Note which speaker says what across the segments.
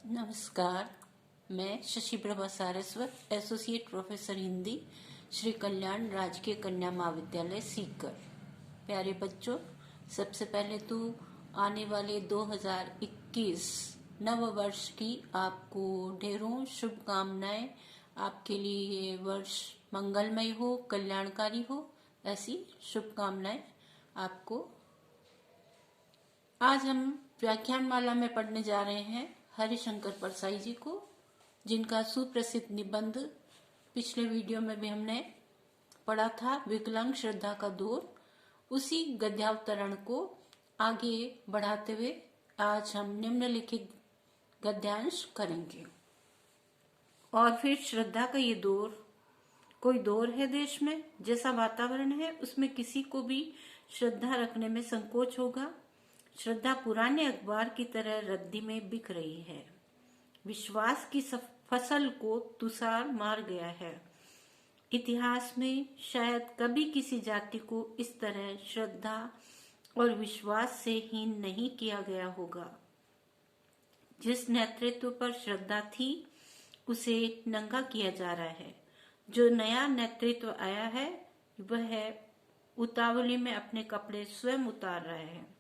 Speaker 1: नमस्कार। मैं Shashi Prabha Saraswat, associate professor Hindi, Shri Kalyan राजकीय कन्या महाविद्यालय सीकर। प्यारे बच्चों, सबसे पहले तो आने वाले 2021 नव वर्ष की आपको ढेरों शुभकामनाएं। आपके लिए ये वर्ष मंगलमय हो, कल्याणकारी हो, ऐसी शुभकामनाएं आपको। आज हम व्याख्यान माला में पढ़ने जा रहे हैं हरिशंकर परसाई जी को, जिनका सुप्रसिद्ध निबंध पिछले वीडियो में भी हमने पढ़ा था, विकलांग श्रद्धा का दौर। उसी गद्यावतरण को आगे बढ़ाते हुए आज हम निम्नलिखित गद्यांश करेंगे। और फिर श्रद्धा का ये दौर, कोई दौर है देश में, जैसा वातावरण है उसमें किसी को भी श्रद्धा रखने में संकोच होगा। श्रद्धा पुराने अखबार की तरह रद्दी में बिक रही है। विश्वास की फसल को तुषार मार गया है। इतिहास में शायद कभी किसी जाति को इस तरह श्रद्धा और विश्वास से हीन नहीं किया गया होगा। जिस नेतृत्व पर श्रद्धा थी उसे नंगा किया जा रहा है। जो नया नेतृत्व आया है वह उतावली में अपने कपड़े स्वयं उतार रहा है।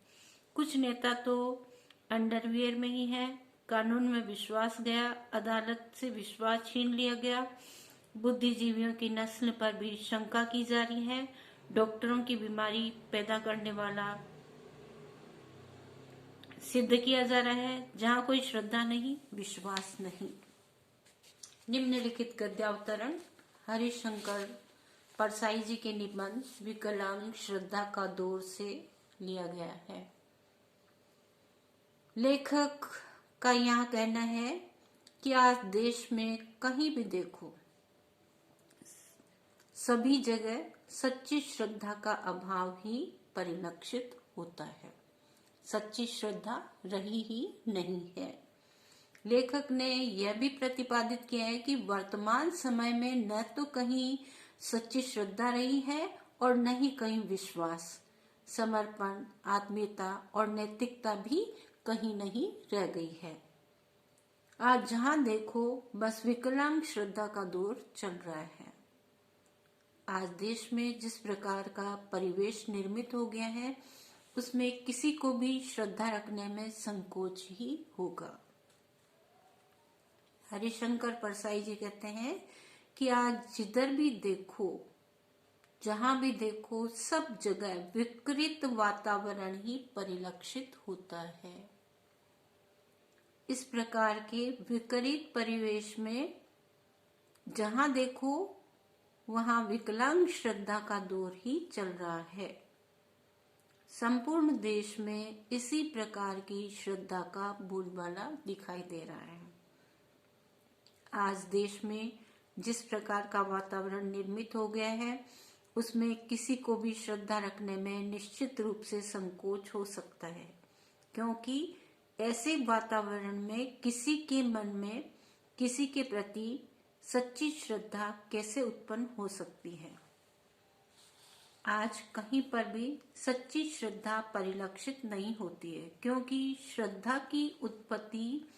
Speaker 1: कुछ नेता तो अंडरवियर में ही है। कानून में विश्वास गया, अदालत से विश्वास छीन लिया गया। बुद्धिजीवियों की नस्ल पर भी शंका की जा रही है। डॉक्टरों की बीमारी पैदा करने वाला सिद्ध किया जा रहा है। जहाँ कोई श्रद्धा नहीं, विश्वास नहीं। निम्नलिखित गद्यावतरण हरिशंकर परसाई जी के निबंध विकलांग श्रद्धा का दौर से लिया गया है। लेखक का यहाँ कहना है कि आज देश में कहीं भी देखो, सभी जगह सच्ची श्रद्धा का अभाव ही परिलक्षित होता है। सच्ची श्रद्धा रही ही नहीं है। लेखक ने यह भी प्रतिपादित किया है कि वर्तमान समय में न तो कहीं सच्ची श्रद्धा रही है और न ही कहीं विश्वास, समर्पण, आत्मीयता और नैतिकता भी कहीं नहीं रह गई है। आज जहां देखो बस विकलांग श्रद्धा का दौर चल रहा है। आज देश में जिस प्रकार का परिवेश निर्मित हो गया है उसमें किसी को भी श्रद्धा रखने में संकोच ही होगा। हरिशंकर परसाई जी कहते हैं कि आज जिधर भी देखो, जहां भी देखो, सब जगह विकृत वातावरण ही परिलक्षित होता है। इस प्रकार के विपरीत परिवेश में जहां देखो वहां विकलांग श्रद्धा का दौर ही चल रहा है। संपूर्ण देश में इसी प्रकार की श्रद्धा का बोलबाला दिखाई दे रहा है। आज देश में जिस प्रकार का वातावरण निर्मित हो गया है उसमें किसी को भी श्रद्धा रखने में निश्चित रूप से संकोच हो सकता है, क्योंकि ऐसे वातावरण में किसी के मन में किसी के प्रति सच्ची श्रद्धा कैसे उत्पन्न हो सकती है। आज कहीं पर भी सच्ची श्रद्धा परिलक्षित नहीं होती है, क्योंकि श्रद्धा की उत्पत्ति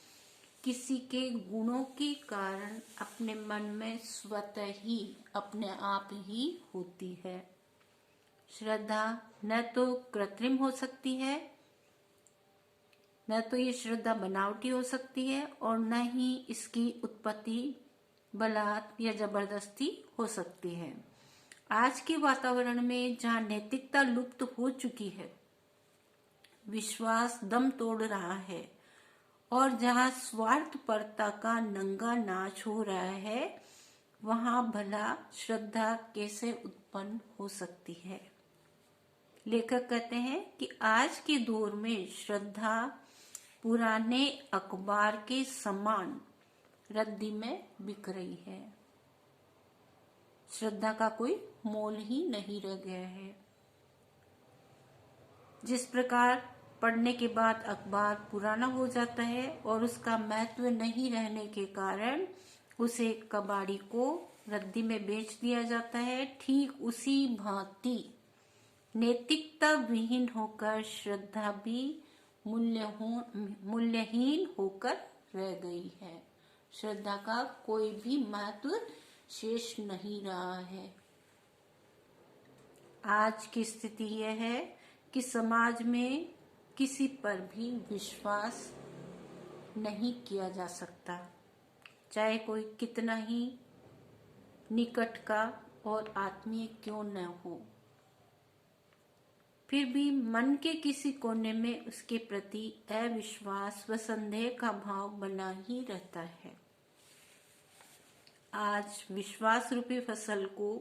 Speaker 1: किसी के गुणों के कारण अपने मन में स्वतः ही अपने आप ही होती है। श्रद्धा न तो कृत्रिम हो सकती है, न तो ये श्रद्धा बनावटी हो सकती है, और न ही इसकी उत्पत्ति बलात् या जबरदस्ती हो सकती है। आज के वातावरण में जहाँ नैतिकता लुप्त हो चुकी है, विश्वास दम तोड़ रहा है और जहाँ स्वार्थपरता का नंगा नाच हो रहा है, वहां भला श्रद्धा कैसे उत्पन्न हो सकती है। लेखक कहते हैं कि आज के दौर में श्रद्धा पुराने अखबार के समान रद्दी में बिक रही है। श्रद्धा का कोई मोल ही नहीं रह गया है। जिस प्रकार पढ़ने के बाद अखबार पुराना हो जाता है और उसका महत्व नहीं रहने के कारण उसे कबाड़ी को रद्दी में बेच दिया जाता है, ठीक उसी भांति नैतिकता विहीन होकर श्रद्धा भी मूल्यहीन होकर रह गई है। श्रद्धा का कोई भी महत्व शेष नहीं रहा है। आज की स्थिति यह है कि समाज में किसी पर भी विश्वास नहीं किया जा सकता, चाहे कोई कितना ही निकट का और आत्मीय क्यों न हो। फिर भी मन के किसी कोने में उसके प्रति अविश्वास व संदेह का भाव बना ही रहता है। आज विश्वास रूपी फसल को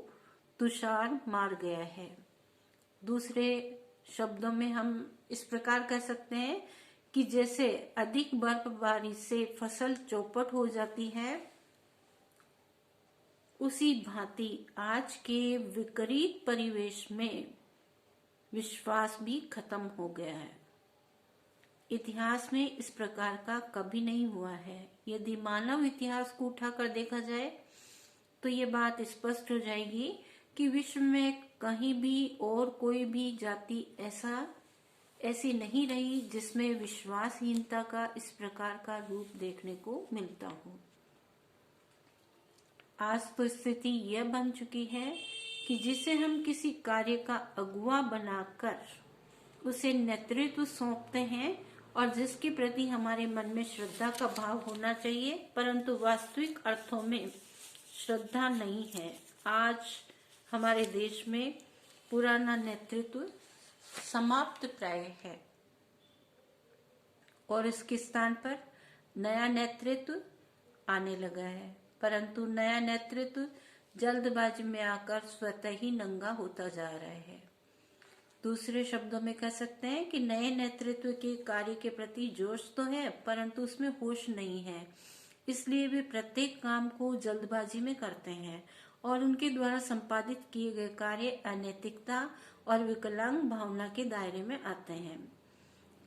Speaker 1: तुषार मार गया है। दूसरे शब्दों में हम इस प्रकार कह सकते हैं कि जैसे अधिक बर्फबारी से फसल चौपट हो जाती है, उसी भांति आज के विपरीत परिवेश में विश्वास भी खत्म हो गया है। इतिहास में इस प्रकार का कभी नहीं हुआ है। यदि मानव इतिहास को उठाकर देखा जाए तो ये बात स्पष्ट हो जाएगी कि विश्व में कहीं भी और कोई भी जाति ऐसी नहीं रही जिसमें विश्वासहीनता का इस प्रकार का रूप देखने को मिलता हो। आज तो स्थिति यह बन चुकी है कि जिसे हम किसी कार्य का अगुवा बनाकर उसे नेतृत्व सौंपते हैं और जिसके प्रति हमारे मन में श्रद्धा का भाव होना चाहिए, परंतु वास्तविक अर्थों में श्रद्धा नहीं है। आज हमारे देश में पुराना नेतृत्व समाप्त प्राय है और इसके स्थान पर नया नेतृत्व आने लगा है, परंतु नया नेतृत्व जल्दबाजी में आकर स्वतः ही नंगा होता जा रहा है। दूसरे शब्दों में कह सकते हैं कि नए नेतृत्व के कार्य के प्रति जोश तो है, परंतु उसमें होश नहीं है। इसलिए वे प्रत्येक काम को जल्दबाजी में करते हैं और उनके द्वारा संपादित किए गए कार्य अनैतिकता और विकलांग भावना के दायरे में आते हैं।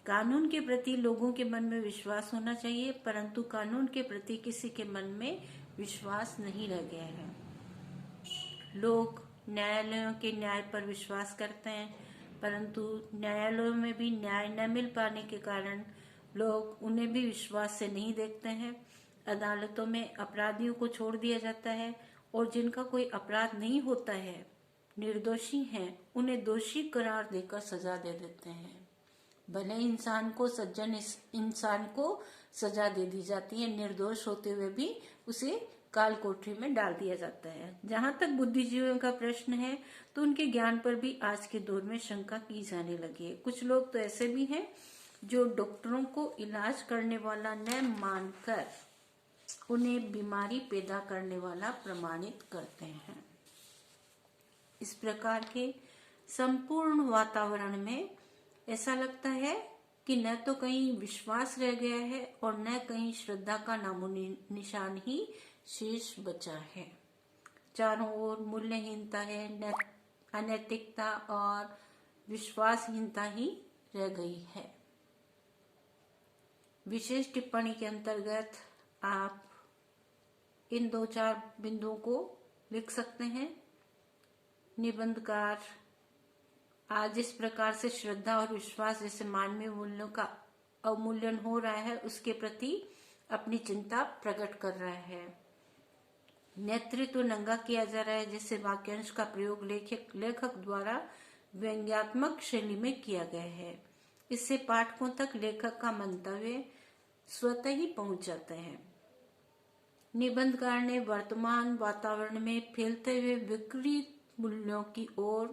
Speaker 1: कानून के प्रति लोगों के मन में विश्वास होना चाहिए, परंतु कानून के प्रति किसी के मन में विश्वास नहीं रह गया है। लोग न्यायालयों के न्याय पर विश्वास करते हैं, परंतु न्यायालयों में भी न्याय न मिल पाने के कारण लोग उन्हें भी विश्वास से नहीं देखते हैं। अदालतों में अपराधियों को छोड़ दिया जाता है और जिनका कोई अपराध नहीं होता है, निर्दोषी हैं, उन्हें दोषी करार देकर सजा दे देते हैं। भले इंसान को सज्जन इंसान को सजा दे दी जाती है, निर्दोष होते हुए भी उसे काल कोठरी में डाल दिया जाता है। जहां तक बुद्धिजीवियों का प्रश्न है तो उनके ज्ञान पर भी आज के दौर में शंका की जाने लगी है। कुछ लोग तो ऐसे भी हैं जो डॉक्टरों को इलाज करने वाला न मानकर उन्हें बीमारी पैदा करने वाला प्रमाणित करते हैं। इस प्रकार के संपूर्ण वातावरण में ऐसा लगता है कि न तो कहीं विश्वास रह गया है और न कहीं श्रद्धा का नामो निशान ही शेष बचा है। चारों ओर मूल्यहीनता है, अनैतिकता और विश्वासहीनता ही रह गई है। विशेष टिप्पणी के अंतर्गत आप इन 2-4 बिंदुओं को लिख सकते हैं। निबंधकार आज इस प्रकार से श्रद्धा और विश्वास जैसे मानवीय मूल्यों का अवमूल्यन हो रहा है, उसके प्रति अपनी चिंता प्रकट कर रहा है। नेतृत्व नंगा किया जा रहा है, जैसे वाक्यांश का प्रयोग लेखक द्वारा व्यंग्यात्मक शैली में किया गया है। इससे पाठकों तक लेखक का मंतव्य स्वतः ही पहुंच जाते हैं। निबंधकार ने वर्तमान वातावरण में फैलते हुए विकृत मूल्यों की ओर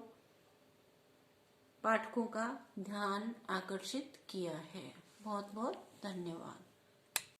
Speaker 1: पाठकों का ध्यान आकर्षित किया है। बहुत बहुत धन्यवाद।